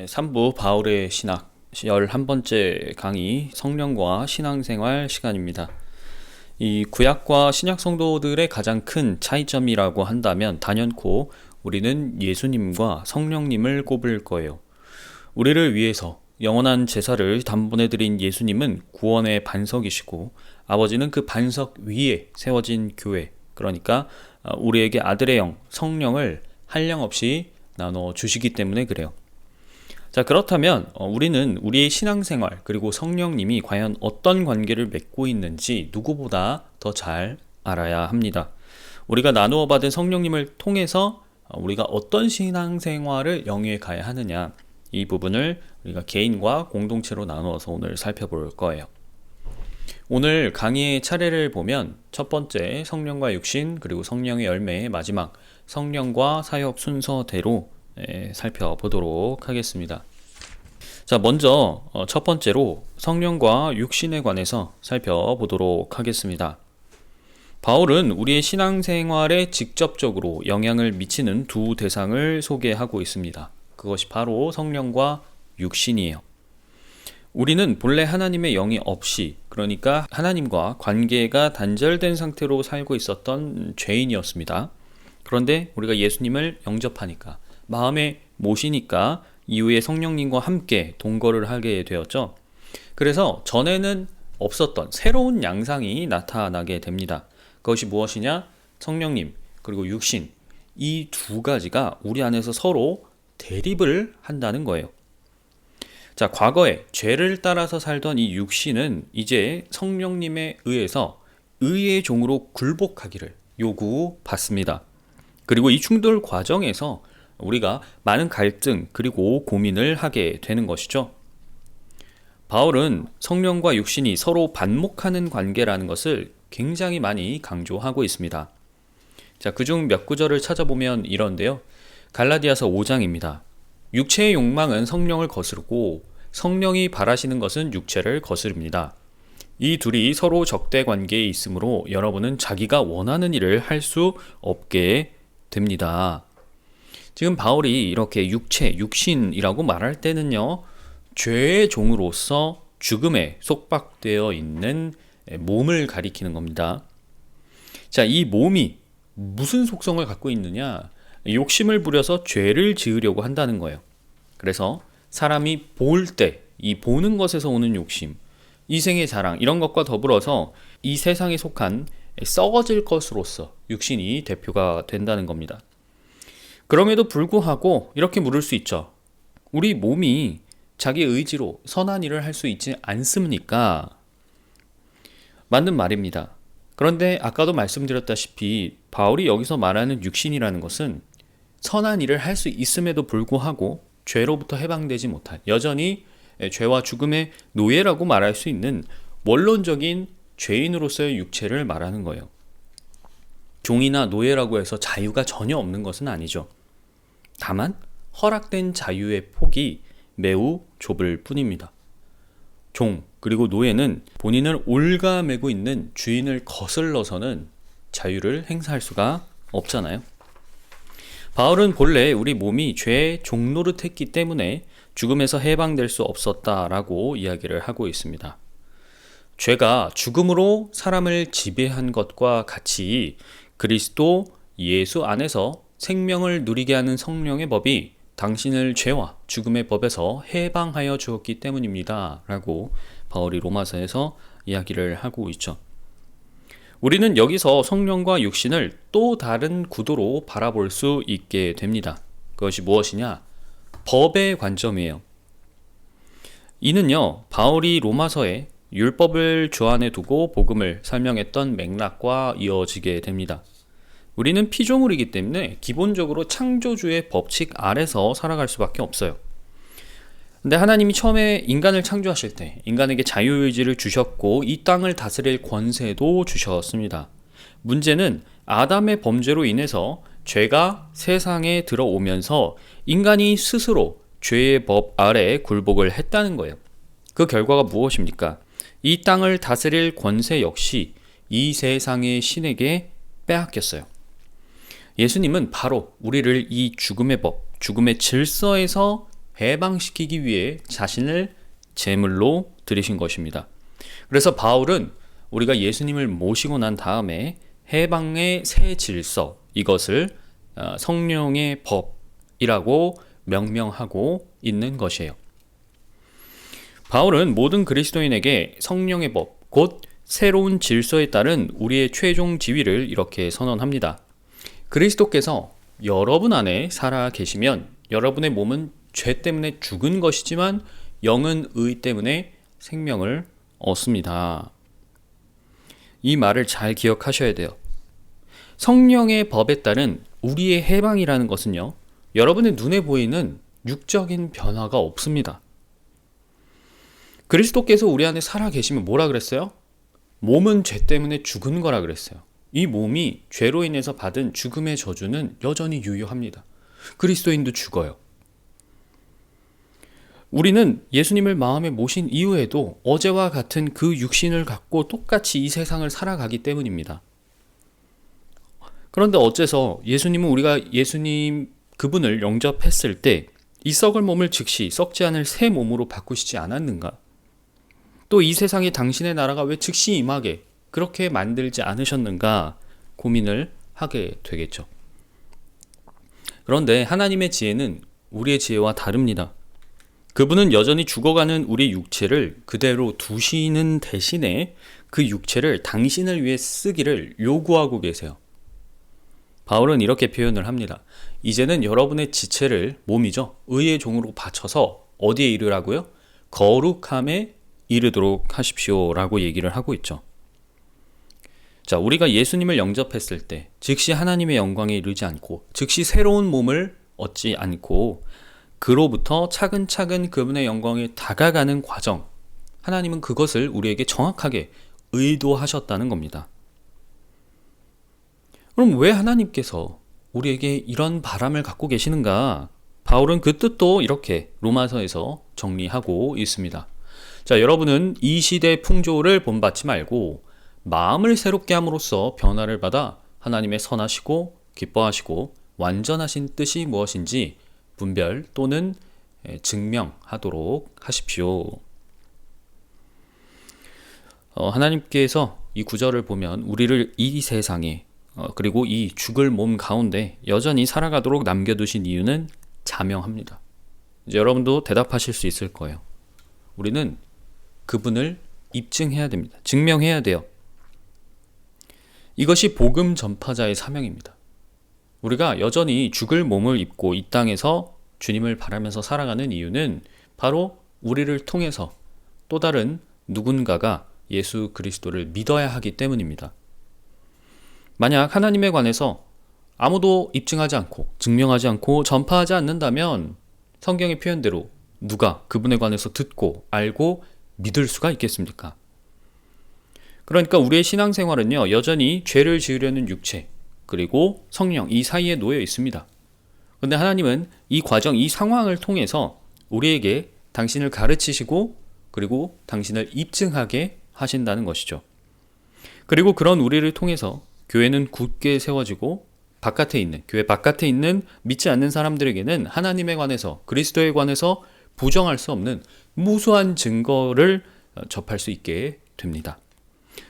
3부 바울의 신학 11번째 강의 성령과 신앙생활 시간입니다. 이 구약과 신약 성도들의 가장 큰 차이점이라고 한다면 단연코 우리는 예수님과 성령님을 꼽을 거예요. 우리를 위해서 영원한 제사를 단번에 드린 예수님은 구원의 반석이시고 아버지는 그 반석 위에 세워진 교회, 그러니까 우리에게 아들의 영, 성령을 한량없이 나눠 주시기 때문에 그래요. 자, 그렇다면 우리는 우리의 신앙생활 그리고 성령님이 과연 어떤 관계를 맺고 있는지 누구보다 더 잘 알아야 합니다. 우리가 나누어 받은 성령님을 통해서 우리가 어떤 신앙생활을 영위해 가야 하느냐, 이 부분을 우리가 개인과 공동체로 나누어서 오늘 살펴볼 거예요. 오늘 강의의 차례를 보면 첫 번째 성령과 육신, 그리고 성령의 열매의 마지막 성령과 사역 순서대로 살펴보도록 하겠습니다. 자, 먼저 첫 번째로 성령과 육신에 관해서 살펴보도록 하겠습니다. 바울은 우리의 신앙생활에 직접적으로 영향을 미치는 두 대상을 소개하고 있습니다. 그것이 바로 성령과 육신이에요. 우리는 본래 하나님의 영이 없이, 그러니까 하나님과 관계가 단절된 상태로 살고 있었던 죄인이었습니다. 그런데 우리가 예수님을 영접하니까, 마음에 모시니까 이후에 성령님과 함께 동거를 하게 되었죠. 그래서 전에는 없었던 새로운 양상이 나타나게 됩니다. 그것이 무엇이냐? 성령님 그리고 육신, 이 두 가지가 우리 안에서 서로 대립을 한다는 거예요. 자, 과거에 죄를 따라서 살던 이 육신은 이제 성령님에 의해서 의의 종으로 굴복하기를 요구받습니다. 그리고 이 충돌 과정에서 우리가 많은 갈등 그리고 고민을 하게 되는 것이죠. 바울은 성령과 육신이 서로 반목하는 관계라는 것을 굉장히 많이 강조하고 있습니다. 자, 그중 몇 구절을 찾아보면 이런데요. 갈라디아서 5장입니다. 육체의 욕망은 성령을 거스르고 성령이 바라시는 것은 육체를 거스릅니다. 이 둘이 서로 적대 관계에 있으므로 여러분은 자기가 원하는 일을 할 수 없게 됩니다. 지금 바울이 이렇게 육신이라고 말할 때는요, 죄의 종으로서 죽음에 속박되어 있는 몸을 가리키는 겁니다. 자, 이 몸이 무슨 속성을 갖고 있느냐? 욕심을 부려서 죄를 지으려고 한다는 거예요. 그래서 사람이 볼 때, 이 보는 것에서 오는 욕심, 이생의 자랑, 이런 것과 더불어서 이 세상에 속한 썩어질 것으로서 육신이 대표가 된다는 겁니다. 그럼에도 불구하고 이렇게 물을 수 있죠. 우리 몸이 자기 의지로 선한 일을 할 수 있지 않습니까? 맞는 말입니다. 그런데 아까도 말씀드렸다시피 바울이 여기서 말하는 육신이라는 것은 선한 일을 할 수 있음에도 불구하고 죄로부터 해방되지 못한, 여전히 죄와 죽음의 노예라고 말할 수 있는 원론적인 죄인으로서의 육체를 말하는 거예요. 종이나 노예라고 해서 자유가 전혀 없는 것은 아니죠. 다만 허락된 자유의 폭이 매우 좁을 뿐입니다. 종 그리고 노예는 본인을 올가매고 있는 주인을 거슬러서는 자유를 행사할 수가 없잖아요. 바울은 본래 우리 몸이 죄의 종노릇했기 때문에 죽음에서 해방될 수 없었다라고 이야기를 하고 있습니다. 죄가 죽음으로 사람을 지배한 것과 같이 그리스도 예수 안에서 생명을 누리게 하는 성령의 법이 당신을 죄와 죽음의 법에서 해방하여 주었기 때문입니다. 라고 바울이 로마서에서 이야기를 하고 있죠. 우리는 여기서 성령과 육신을 또 다른 구도로 바라볼 수 있게 됩니다. 그것이 무엇이냐? 법의 관점이에요. 이는요, 바울이 로마서에 율법을 주안에 두고 복음을 설명했던 맥락과 이어지게 됩니다. 우리는 피조물이기 때문에 기본적으로 창조주의 법칙 아래서 살아갈 수밖에 없어요. 근데 하나님이 처음에 인간을 창조하실 때 인간에게 자유의지를 주셨고 이 땅을 다스릴 권세도 주셨습니다. 문제는 아담의 범죄로 인해서 죄가 세상에 들어오면서 인간이 스스로 죄의 법 아래 굴복을 했다는 거예요. 그 결과가 무엇입니까? 이 땅을 다스릴 권세 역시 이 세상의 신에게 빼앗겼어요. 예수님은 바로 우리를 이 죽음의 법, 죽음의 질서에서 해방시키기 위해 자신을 제물로 드리신 것입니다. 그래서 바울은 우리가 예수님을 모시고 난 다음에 해방의 새 질서, 이것을 성령의 법이라고 명명하고 있는 것이에요. 바울은 모든 그리스도인에게 성령의 법, 곧 새로운 질서에 따른 우리의 최종 지위를 이렇게 선언합니다. 그리스도께서 여러분 안에 살아 계시면 여러분의 몸은 죄 때문에 죽은 것이지만 영은 의 때문에 생명을 얻습니다. 이 말을 잘 기억하셔야 돼요. 성령의 법에 따른 우리의 해방이라는 것은요, 여러분의 눈에 보이는 육적인 변화가 없습니다. 그리스도께서 우리 안에 살아 계시면 뭐라 그랬어요? 몸은 죄 때문에 죽은 거라 그랬어요. 이 몸이 죄로 인해서 받은 죽음의 저주는 여전히 유효합니다. 그리스도인도 죽어요. 우리는 예수님을 마음에 모신 이후에도 어제와 같은 그 육신을 갖고 똑같이 이 세상을 살아가기 때문입니다. 그런데 어째서 예수님은 우리가 예수님 그분을 영접했을 때 이 썩을 몸을 즉시 썩지 않을 새 몸으로 바꾸시지 않았는가? 또 이 세상에 당신의 나라가 왜 즉시 임하게 그렇게 만들지 않으셨는가 고민을 하게 되겠죠. 그런데 하나님의 지혜는 우리의 지혜와 다릅니다. 그분은 여전히 죽어가는 우리 육체를 그대로 두시는 대신에 그 육체를 당신을 위해 쓰기를 요구하고 계세요. 바울은 이렇게 표현을 합니다. 이제는 여러분의 지체를, 몸이죠, 의의 종으로 바쳐서 어디에 이르라고요? 거룩함에 이르도록 하십시오 라고 얘기를 하고 있죠. 자, 우리가 예수님을 영접했을 때 즉시 하나님의 영광에 이르지 않고 즉시 새로운 몸을 얻지 않고 그로부터 차근차근 그분의 영광에 다가가는 과정, 하나님은 그것을 우리에게 정확하게 의도하셨다는 겁니다. 그럼 왜 하나님께서 우리에게 이런 바람을 갖고 계시는가? 바울은 그 뜻도 이렇게 로마서에서 정리하고 있습니다. 자, 여러분은 이 시대의 풍조를 본받지 말고 마음을 새롭게 함으로써 변화를 받아 하나님의 선하시고 기뻐하시고 완전하신 뜻이 무엇인지 분별 또는 증명하도록 하십시오. 하나님께서 이 구절을 보면 우리를 이 세상에 그리고 이 죽을 몸 가운데 여전히 살아가도록 남겨두신 이유는 자명합니다. 이제 여러분도 대답하실 수 있을 거예요. 우리는 그분을 입증해야 됩니다. 증명해야 돼요. 이것이 복음 전파자의 사명입니다. 우리가 여전히 죽을 몸을 입고 이 땅에서 주님을 바라면서 살아가는 이유는 바로 우리를 통해서 또 다른 누군가가 예수 그리스도를 믿어야 하기 때문입니다. 만약 하나님에 관해서 아무도 입증하지 않고 증명하지 않고 전파하지 않는다면 성경의 표현대로 누가 그분에 관해서 듣고 알고 믿을 수가 있겠습니까? 그러니까 우리의 신앙생활은요, 여전히 죄를 지으려는 육체 그리고 성령 이 사이에 놓여 있습니다. 그런데 하나님은 이 과정, 이 상황을 통해서 우리에게 당신을 가르치시고 그리고 당신을 입증하게 하신다는 것이죠. 그리고 그런 우리를 통해서 교회는 굳게 세워지고 바깥에 있는, 교회 바깥에 있는 믿지 않는 사람들에게는 하나님에 관해서, 그리스도에 관해서 부정할 수 없는 무수한 증거를 접할 수 있게 됩니다.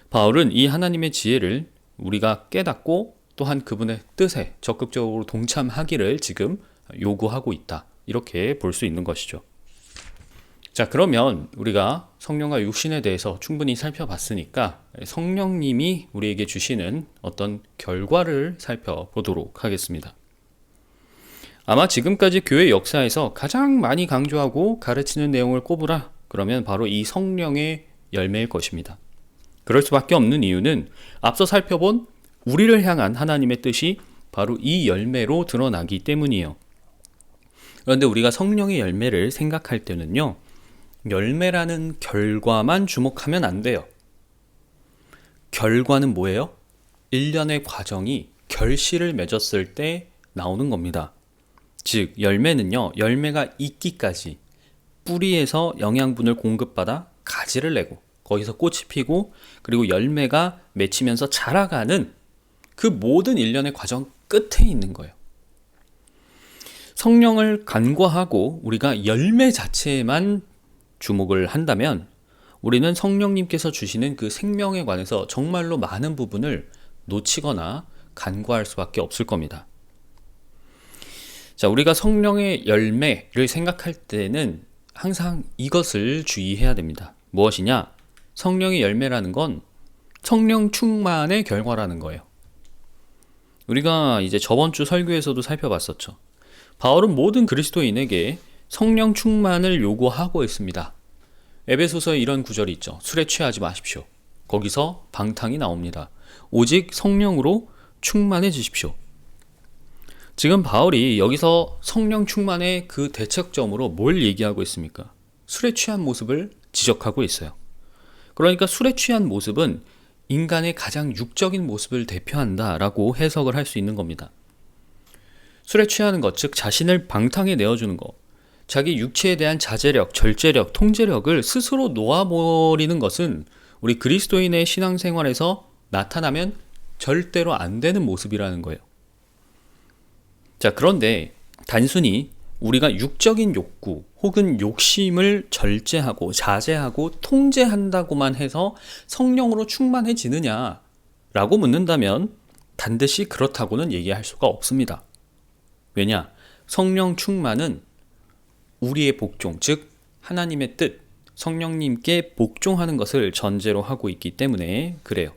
바울은 이 하나님의 지혜를 우리가 깨닫고 또한 그분의 뜻에 적극적으로 동참하기를 지금 요구하고 있다. 이렇게 볼 수 있는 것이죠. 자, 그러면 우리가 성령과 육신에 대해서 충분히 살펴봤으니까 성령님이 우리에게 주시는 어떤 결과를 살펴보도록 하겠습니다. 아마 지금까지 교회 역사에서 가장 많이 강조하고 가르치는 내용을 꼽으라 그러면 바로 이 성령의 열매일 것입니다. 그럴 수밖에 없는 이유는 앞서 살펴본 우리를 향한 하나님의 뜻이 바로 이 열매로 드러나기 때문이에요. 그런데 우리가 성령의 열매를 생각할 때는요, 열매라는 결과만 주목하면 안 돼요. 결과는 뭐예요? 일련의 과정이 결실을 맺었을 때 나오는 겁니다. 즉, 열매는요, 열매가 있기까지 뿌리에서 영양분을 공급받아 가지를 내고 거기서 꽃이 피고 그리고 열매가 맺히면서 자라가는 그 모든 일련의 과정 끝에 있는 거예요. 성령을 간과하고 우리가 열매 자체에만 주목을 한다면 우리는 성령님께서 주시는 그 생명에 관해서 정말로 많은 부분을 놓치거나 간과할 수밖에 없을 겁니다. 자, 우리가 성령의 열매를 생각할 때는 항상 이것을 주의해야 됩니다. 무엇이냐? 성령의 열매라는 건 성령 충만의 결과라는 거예요. 우리가 이제 저번 주 설교에서도 살펴봤었죠. 바울은 모든 그리스도인에게 성령 충만을 요구하고 있습니다. 에베소서에 이런 구절이 있죠. 술에 취하지 마십시오. 거기서 방탕이 나옵니다. 오직 성령으로 충만해지십시오. 지금 바울이 여기서 성령 충만의 그 대척점으로 뭘 얘기하고 있습니까? 술에 취한 모습을 지적하고 있어요. 그러니까 술에 취한 모습은 인간의 가장 육적인 모습을 대표한다라고 해석을 할 수 있는 겁니다. 술에 취하는 것, 즉 자신을 방탕에 내어주는 것, 자기 육체에 대한 자제력, 절제력, 통제력을 스스로 놓아버리는 것은 우리 그리스도인의 신앙생활에서 나타나면 절대로 안 되는 모습이라는 거예요. 자, 그런데 단순히 우리가 육적인 욕구 혹은 욕심을 절제하고 자제하고 통제한다고만 해서 성령으로 충만해지느냐라고 묻는다면 반드시 그렇다고는 얘기할 수가 없습니다. 왜냐? 성령 충만은 우리의 복종, 즉 하나님의 뜻, 성령님께 복종하는 것을 전제로 하고 있기 때문에 그래요.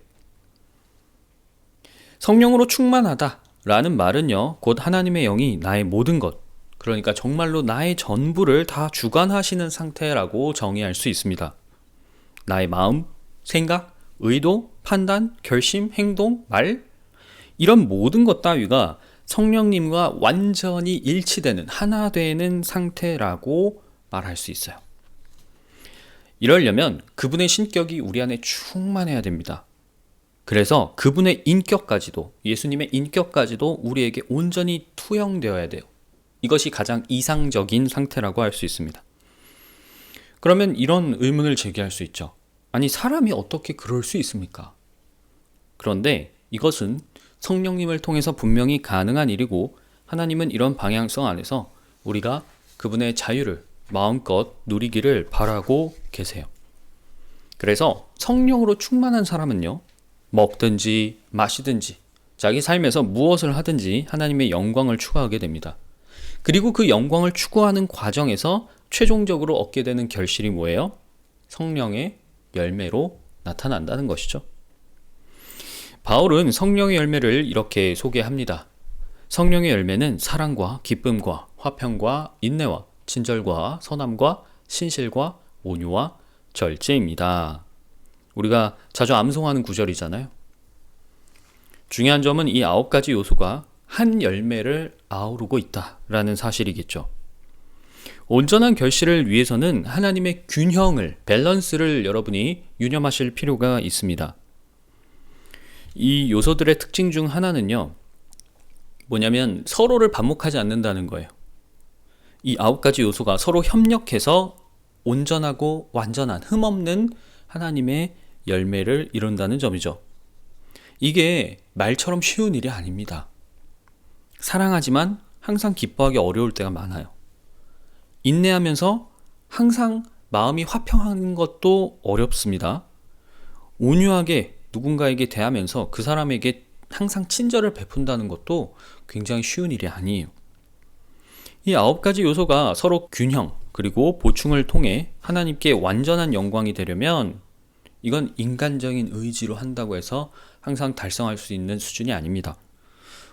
성령으로 충만하다 라는 말은요, 곧 하나님의 영이 나의 모든 것, 그러니까 정말로 나의 전부를 다 주관하시는 상태라고 정의할 수 있습니다. 나의 마음, 생각, 의도, 판단, 결심, 행동, 말, 이런 모든 것 따위가 성령님과 완전히 일치되는, 하나 되는 상태라고 말할 수 있어요. 이러려면 그분의 신격이 우리 안에 충만해야 됩니다. 그래서 그분의 인격까지도, 예수님의 인격까지도 우리에게 온전히 투영되어야 돼요. 이것이 가장 이상적인 상태라고 할 수 있습니다. 그러면 이런 의문을 제기할 수 있죠. 아니, 사람이 어떻게 그럴 수 있습니까? 그런데 이것은 성령님을 통해서 분명히 가능한 일이고, 하나님은 이런 방향성 안에서 우리가 그분의 자유를 마음껏 누리기를 바라고 계세요. 그래서 성령으로 충만한 사람은요, 먹든지 마시든지 자기 삶에서 무엇을 하든지 하나님의 영광을 추구하게 됩니다. 그리고 그 영광을 추구하는 과정에서 최종적으로 얻게 되는 결실이 뭐예요? 성령의 열매로 나타난다는 것이죠. 바울은 성령의 열매를 이렇게 소개합니다. 성령의 열매는 사랑과 기쁨과 화평과 인내와 친절과 선함과 신실과 온유와 절제입니다. 우리가 자주 암송하는 구절이잖아요. 중요한 점은 이 9가지 요소가 한 열매를 아우르고 있다라는 사실이겠죠. 온전한 결실을 위해서는 하나님의 균형을, 밸런스를 여러분이 유념하실 필요가 있습니다. 이 요소들의 특징 중 하나는요, 뭐냐면 서로를 반목하지 않는다는 거예요. 이 9가지 요소가 서로 협력해서 온전하고 완전한, 흠없는 하나님의 열매를 이룬다는 점이죠. 이게 말처럼 쉬운 일이 아닙니다. 사랑하지만 항상 기뻐하기 어려울 때가 많아요. 인내하면서 항상 마음이 화평하는 것도 어렵습니다. 온유하게 누군가에게 대하면서 그 사람에게 항상 친절을 베푼다는 것도 굉장히 쉬운 일이 아니에요. 이 9가지 요소가 서로 균형 그리고 보충을 통해 하나님께 완전한 영광이 되려면 이건 인간적인 의지로 한다고 해서 항상 달성할 수 있는 수준이 아닙니다.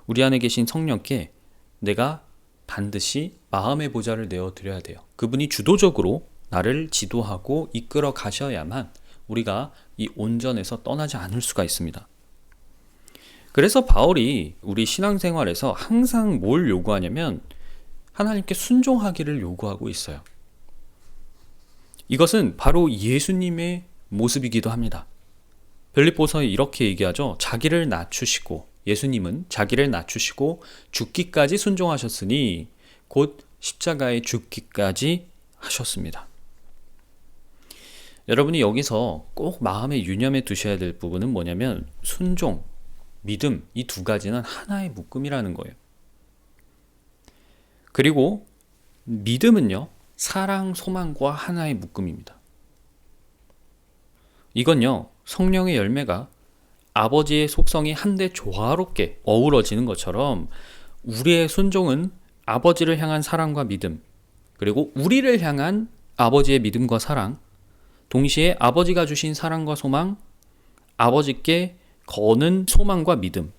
우리 안에 계신 성령께 내가 반드시 마음의 보좌를 내어드려야 돼요. 그분이 주도적으로 나를 지도하고 이끌어 가셔야만 우리가 이 온전에서 떠나지 않을 수가 있습니다. 그래서 바울이 우리 신앙생활에서 항상 뭘 요구하냐면 하나님께 순종하기를 요구하고 있어요. 이것은 바로 예수님의 모습이기도 합니다. 빌립보서에 이렇게 얘기하죠. 자기를 낮추시고, 예수님은 자기를 낮추시고 죽기까지 순종하셨으니 곧 십자가에 죽기까지 하셨습니다. 여러분이 여기서 꼭 마음에 유념해 두셔야 될 부분은 뭐냐면 순종, 믿음, 이 두 가지는 하나의 묶음이라는 거예요. 그리고 믿음은요, 사랑, 소망과 하나의 묶음입니다. 이건요, 성령의 열매가 아버지의 속성이 한데 조화롭게 어우러지는 것처럼 우리의 순종은 아버지를 향한 사랑과 믿음, 그리고 우리를 향한 아버지의 믿음과 사랑, 동시에 아버지가 주신 사랑과 소망, 아버지께 거는 소망과 믿음,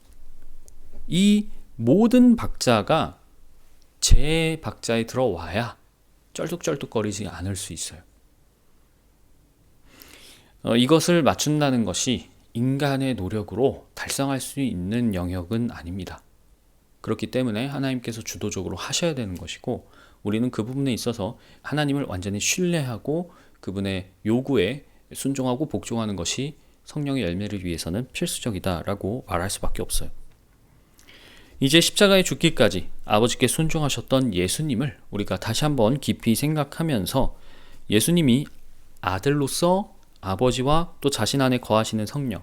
이 모든 박자가 제 박자에 들어와야 쩔뚝쩔뚝거리지 않을 수 있어요. 이것을 맞춘다는 것이 인간의 노력으로 달성할 수 있는 영역은 아닙니다. 그렇기 때문에 하나님께서 주도적으로 하셔야 되는 것이고, 우리는 그 부분에 있어서 하나님을 완전히 신뢰하고 그분의 요구에 순종하고 복종하는 것이 성령의 열매를 위해서는 필수적이다라고 말할 수밖에 없어요. 이제 십자가에 죽기까지 아버지께 순종하셨던 예수님을 우리가 다시 한번 깊이 생각하면서, 예수님이 아들로서 아버지와 또 자신 안에 거하시는 성령,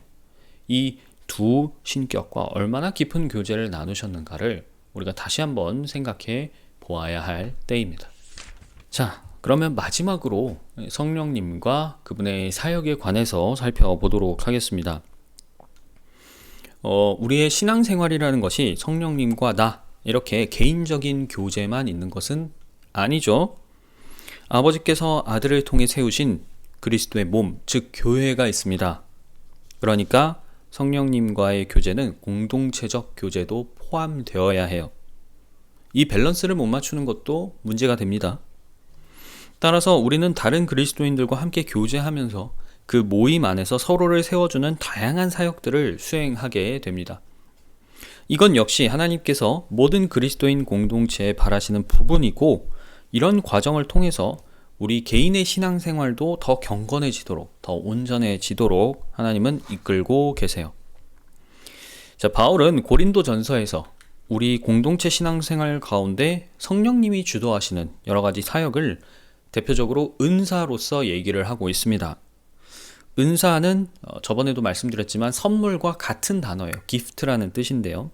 이 두 신격과 얼마나 깊은 교제를 나누셨는가를 우리가 다시 한번 생각해 보아야 할 때입니다. 자, 그러면 마지막으로 성령님과 그분의 사역에 관해서 살펴보도록 하겠습니다. 우리의 신앙생활이라는 것이 성령님과 나 이렇게 개인적인 교제만 있는 것은 아니죠. 아버지께서 아들을 통해 세우신 그리스도의 몸, 즉 교회가 있습니다. 그러니까 성령님과의 교제는 공동체적 교제도 포함되어야 해요. 이 밸런스를 못 맞추는 것도 문제가 됩니다. 따라서 우리는 다른 그리스도인들과 함께 교제하면서 그 모임 안에서 서로를 세워주는 다양한 사역들을 수행하게 됩니다. 이건 역시 하나님께서 모든 그리스도인 공동체에 바라시는 부분이고, 이런 과정을 통해서 우리 개인의 신앙생활도 더 경건해지도록, 더 온전해지도록 하나님은 이끌고 계세요. 자, 바울은 고린도전서에서 우리 공동체 신앙생활 가운데 성령님이 주도하시는 여러 가지 사역을 대표적으로 은사로서 얘기를 하고 있습니다. 은사는 저번에도 말씀드렸지만 선물과 같은 단어예요. 기프트라는 뜻인데요.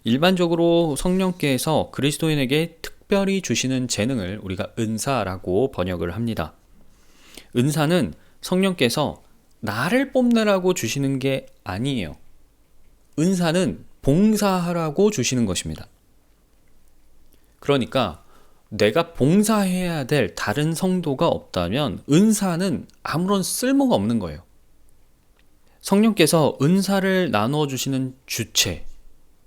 일반적으로 성령께서 그리스도인에게 특별히 주시는 재능을 우리가 은사라고 번역을 합니다. 은사는 성령께서 나를 뽐내라고 주시는 게 아니에요. 은사는 봉사하라고 주시는 것입니다. 그러니까 내가 봉사해야 될 다른 성도가 없다면 은사는 아무런 쓸모가 없는 거예요. 성령께서 은사를 나누어 주시는 주체,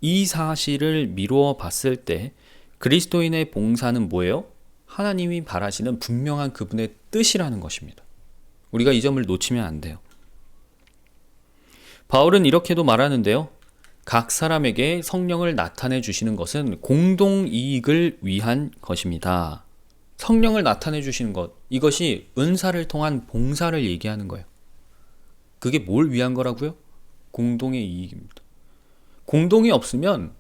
이 사실을 미루어 봤을 때 그리스도인의 봉사는 뭐예요? 하나님이 바라시는 분명한 그분의 뜻이라는 것입니다. 우리가 이 점을 놓치면 안 돼요. 바울은 이렇게도 말하는데요. 각 사람에게 성령을 나타내 주시는 것은 공동 이익을 위한 것입니다. 성령을 나타내 주시는 것, 이것이 은사를 통한 봉사를 얘기하는 거예요. 그게 뭘 위한 거라고요? 공동의 이익입니다. 공동이 없으면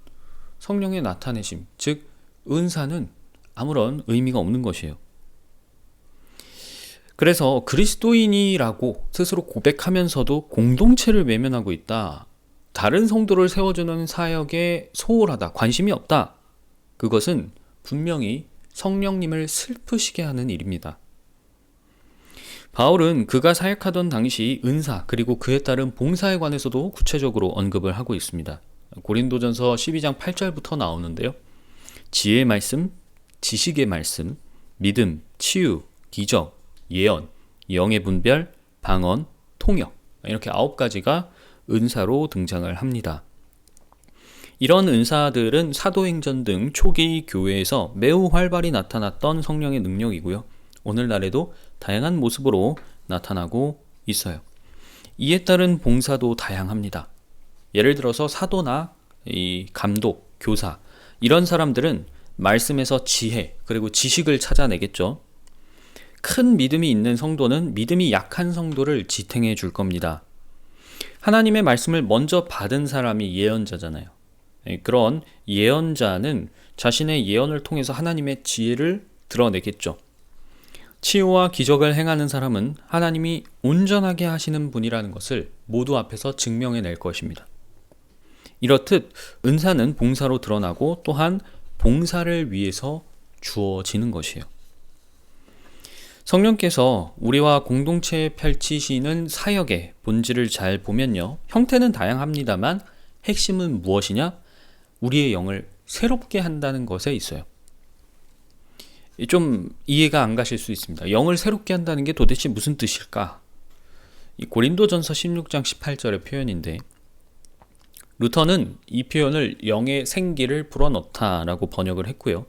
성령의 나타내심, 즉 은사는 아무런 의미가 없는 것이에요. 그래서 그리스도인이라고 스스로 고백하면서도 공동체를 외면하고 있다, 다른 성도를 세워주는 사역에 소홀하다, 관심이 없다, 그것은 분명히 성령님을 슬프시게 하는 일입니다. 바울은 그가 사역하던 당시 은사 그리고 그에 따른 봉사에 관해서도 구체적으로 언급을 하고 있습니다. 고린도전서 12장 8절부터 나오는데요. 지혜의 말씀, 지식의 말씀, 믿음, 치유, 기적, 예언, 영의 분별, 방언, 통역, 이렇게 9가지가 은사로 등장을 합니다. 이런 은사들은 사도행전 등 초기 교회에서 매우 활발히 나타났던 성령의 능력이고요. 오늘날에도 다양한 모습으로 나타나고 있어요. 이에 따른 봉사도 다양합니다. 예를 들어서 사도나 이 감독, 교사, 이런 사람들은 말씀에서 지혜 그리고 지식을 찾아내겠죠. 큰 믿음이 있는 성도는 믿음이 약한 성도를 지탱해 줄 겁니다. 하나님의 말씀을 먼저 받은 사람이 예언자잖아요. 그런 예언자는 자신의 예언을 통해서 하나님의 지혜를 드러내겠죠. 치유와 기적을 행하는 사람은 하나님이 온전하게 하시는 분이라는 것을 모두 앞에서 증명해낼 것입니다. 이렇듯 은사는 봉사로 드러나고 또한 봉사를 위해서 주어지는 것이에요. 성령께서 우리와 공동체에 펼치시는 사역의 본질을 잘 보면요. 형태는 다양합니다만 핵심은 무엇이냐? 우리의 영을 새롭게 한다는 것에 있어요. 좀 이해가 안 가실 수 있습니다. 영을 새롭게 한다는 게 도대체 무슨 뜻일까? 이 고린도전서 16장 18절의 표현인데 루터는 이 표현을 영의 생기를 불어넣다라고 번역을 했고요.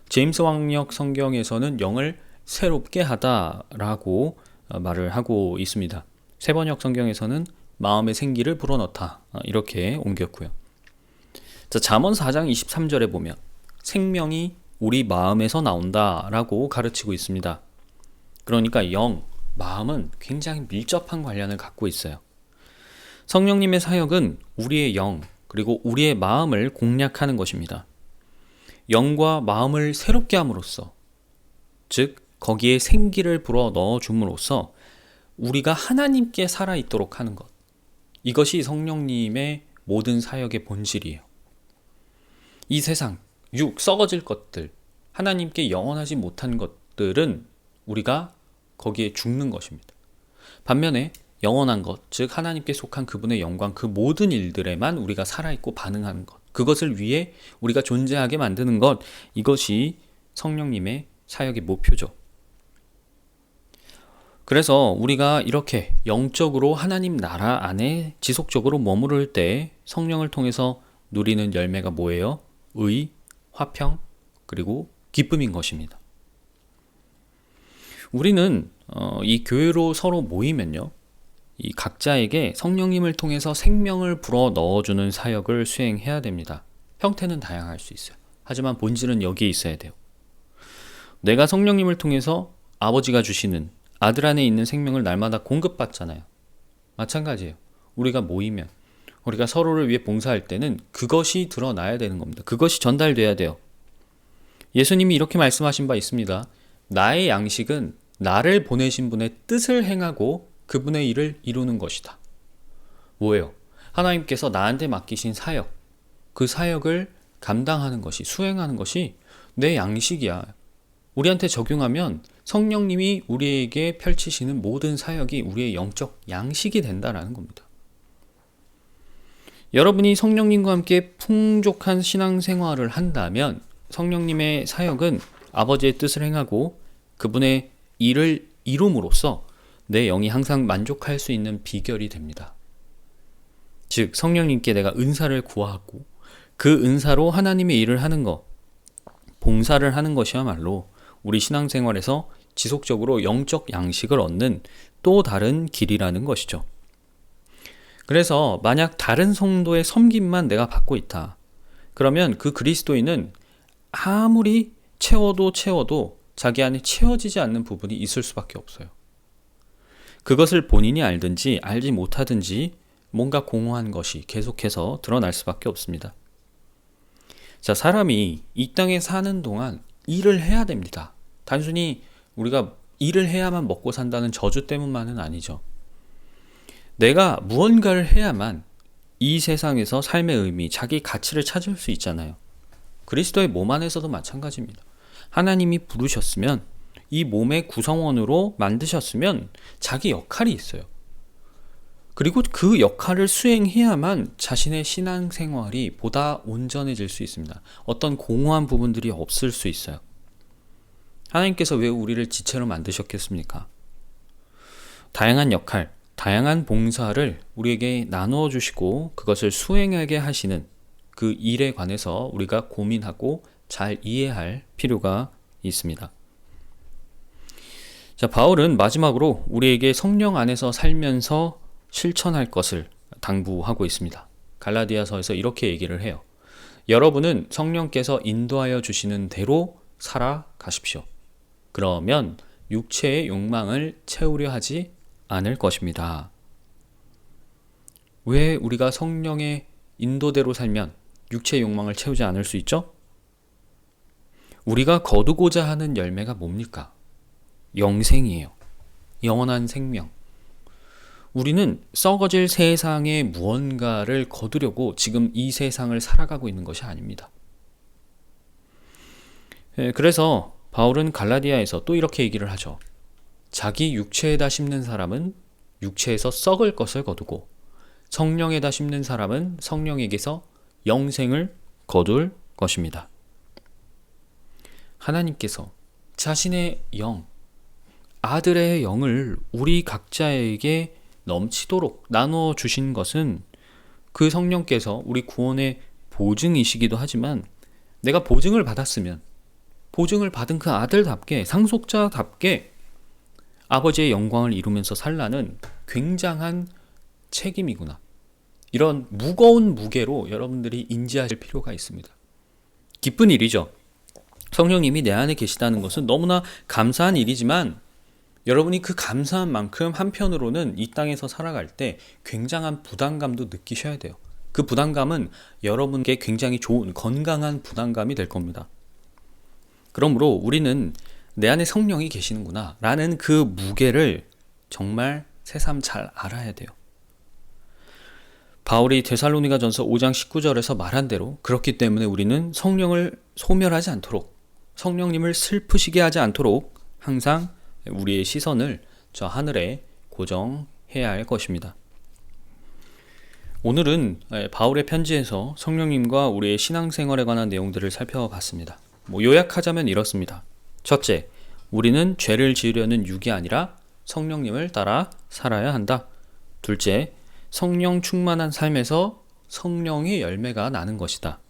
제임스 왕역 성경에서는 영을 새롭게 하다라고 말을 하고 있습니다. 세번역 성경에서는 마음의 생기를 불어넣다 이렇게 옮겼고요. 자, 잠언 4장 23절에 보면 생명이 우리 마음에서 나온다라고 가르치고 있습니다. 그러니까 영, 마음은 굉장히 밀접한 관련을 갖고 있어요. 성령님의 사역은 우리의 영, 그리고 우리의 마음을 공략하는 것입니다. 영과 마음을 새롭게 함으로써, 즉 거기에 생기를 불어 넣어 줌으로써 우리가 하나님께 살아있도록 하는 것, 이것이 성령님의 모든 사역의 본질이에요. 이 세상, 썩어질 것들, 하나님께 영원하지 못한 것들은 우리가 거기에 죽는 것입니다. 반면에 영원한 것, 즉 하나님께 속한 그분의 영광, 그 모든 일들에만 우리가 살아있고 반응하는 것, 그것을 위해 우리가 존재하게 만드는 것, 이것이 성령님의 사역의 목표죠. 그래서 우리가 이렇게 영적으로 하나님 나라 안에 지속적으로 머무를 때 성령을 통해서 누리는 열매가 뭐예요? 의, 화평, 그리고 기쁨인 것입니다. 우리는 이 교회로 서로 모이면요, 이 각자에게 성령님을 통해서 생명을 불어 넣어주는 사역을 수행해야 됩니다. 형태는 다양할 수 있어요. 하지만 본질은 여기에 있어야 돼요. 내가 성령님을 통해서 아버지가 주시는 아들 안에 있는 생명을 날마다 공급받잖아요. 마찬가지예요. 우리가 모이면, 우리가 서로를 위해 봉사할 때는 그것이 드러나야 되는 겁니다. 그것이 전달돼야 돼요. 예수님이 이렇게 말씀하신 바 있습니다. 나의 양식은 나를 보내신 분의 뜻을 행하고 그분의 일을 이루는 것이다. 뭐예요? 하나님께서 나한테 맡기신 사역, 그 사역을 감당하는 것이, 수행하는 것이 내 양식이야. 우리한테 적용하면 성령님이 우리에게 펼치시는 모든 사역이 우리의 영적 양식이 된다라는 겁니다. 여러분이 성령님과 함께 풍족한 신앙생활을 한다면 성령님의 사역은 아버지의 뜻을 행하고 그분의 일을 이룸으로써 내 영이 항상 만족할 수 있는 비결이 됩니다. 즉 성령님께 내가 은사를 구하고 그 은사로 하나님의 일을 하는 것, 봉사를 하는 것이야말로 우리 신앙생활에서 지속적으로 영적 양식을 얻는 또 다른 길이라는 것이죠. 그래서 만약 다른 성도의 섬김만 내가 받고 있다. 그러면 그 그리스도인은 아무리 채워도 자기 안에 채워지지 않는 부분이 있을 수밖에 없어요. 그것을 본인이 알든지 알지 못하든지 뭔가 공허한 것이 계속해서 드러날 수밖에 없습니다. 자, 사람이 이 땅에 사는 동안 일을 해야 됩니다. 단순히 우리가 일을 해야만 먹고 산다는 저주 때문만은 아니죠. 내가 무언가를 해야만 이 세상에서 삶의 의미, 자기 가치를 찾을 수 있잖아요. 그리스도의 몸 안에서도 마찬가지입니다. 하나님이 부르셨으면, 이 몸의 구성원으로 만드셨으면 자기 역할이 있어요. 그리고 그 역할을 수행해야만 자신의 신앙생활이 보다 온전해질 수 있습니다. 어떤 공허한 부분들이 없을 수 있어요. 하나님께서 왜 우리를 지체로 만드셨겠습니까? 다양한 역할, 다양한 봉사를 우리에게 나누어 주시고 그것을 수행하게 하시는 그 일에 관해서 우리가 고민하고 잘 이해할 필요가 있습니다. 자, 바울은 마지막으로 우리에게 성령 안에서 살면서 실천할 것을 당부하고 있습니다. 갈라디아서에서 이렇게 얘기를 해요. 여러분은 성령께서 인도하여 주시는 대로 살아가십시오. 그러면 육체의 욕망을 채우려 하지 않을 것입니다. 왜 우리가 성령의 인도대로 살면 육체의 욕망을 채우지 않을 수 있죠? 우리가 거두고자 하는 열매가 뭡니까? 영생이에요. 영원한 생명. 우리는 썩어질 세상에 무언가를 거두려고 지금 이 세상을 살아가고 있는 것이 아닙니다. 그래서 바울은 갈라디아에서 또 이렇게 얘기를 하죠. 자기 육체에다 심는 사람은 육체에서 썩을 것을 거두고 성령에다 심는 사람은 성령에게서 영생을 거둘 것입니다. 하나님께서 자신의 영, 아들의 영을 우리 각자에게 넘치도록 나누어 주신 것은 그 성령께서 우리 구원의 보증이시기도 하지만 내가 보증을 받았으면 보증을 받은 그 아들답게 상속자답게 아버지의 영광을 이루면서 살라는 굉장한 책임이구나. 이런 무거운 무게로 여러분들이 인지하실 필요가 있습니다. 기쁜 일이죠. 성령님이 내 안에 계시다는 것은 너무나 감사한 일이지만 여러분이 그 감사한 만큼 한편으로는 이 땅에서 살아갈 때 굉장한 부담감도 느끼셔야 돼요. 그 부담감은 여러분께 굉장히 좋은 건강한 부담감이 될 겁니다. 그러므로 우리는 내 안에 성령이 계시는구나 라는 그 무게를 정말 새삼 잘 알아야 돼요. 바울이 데살로니가전서 5장 19절에서 말한 대로 그렇기 때문에 우리는 성령을 소멸하지 않도록 성령님을 슬프시게 하지 않도록 항상 우리의 시선을 저 하늘에 고정해야 할 것입니다. 오늘은 바울의 편지에서 성령님과 우리의 신앙생활에 관한 내용들을 살펴봤습니다. 요약하자면 이렇습니다. 첫째, 우리는 죄를 지으려는 육이 아니라 성령님을 따라 살아야 한다. 둘째, 성령 충만한 삶에서 성령의 열매가 나는 것이다.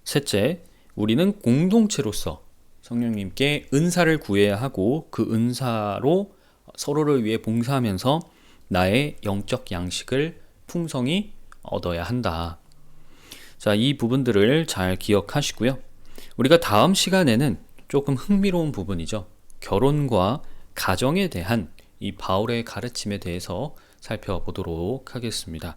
셋째, 우리는 공동체로서 성령님께 은사를 구해야 하고 그 은사로 서로를 위해 봉사하면서 나의 영적 양식을 풍성히 얻어야 한다. 자, 이 부분들을 잘 기억하시고요. 우리가 다음 시간에는 조금 흥미로운 부분이죠. 결혼과 가정에 대한 이 바울의 가르침에 대해서 살펴보도록 하겠습니다.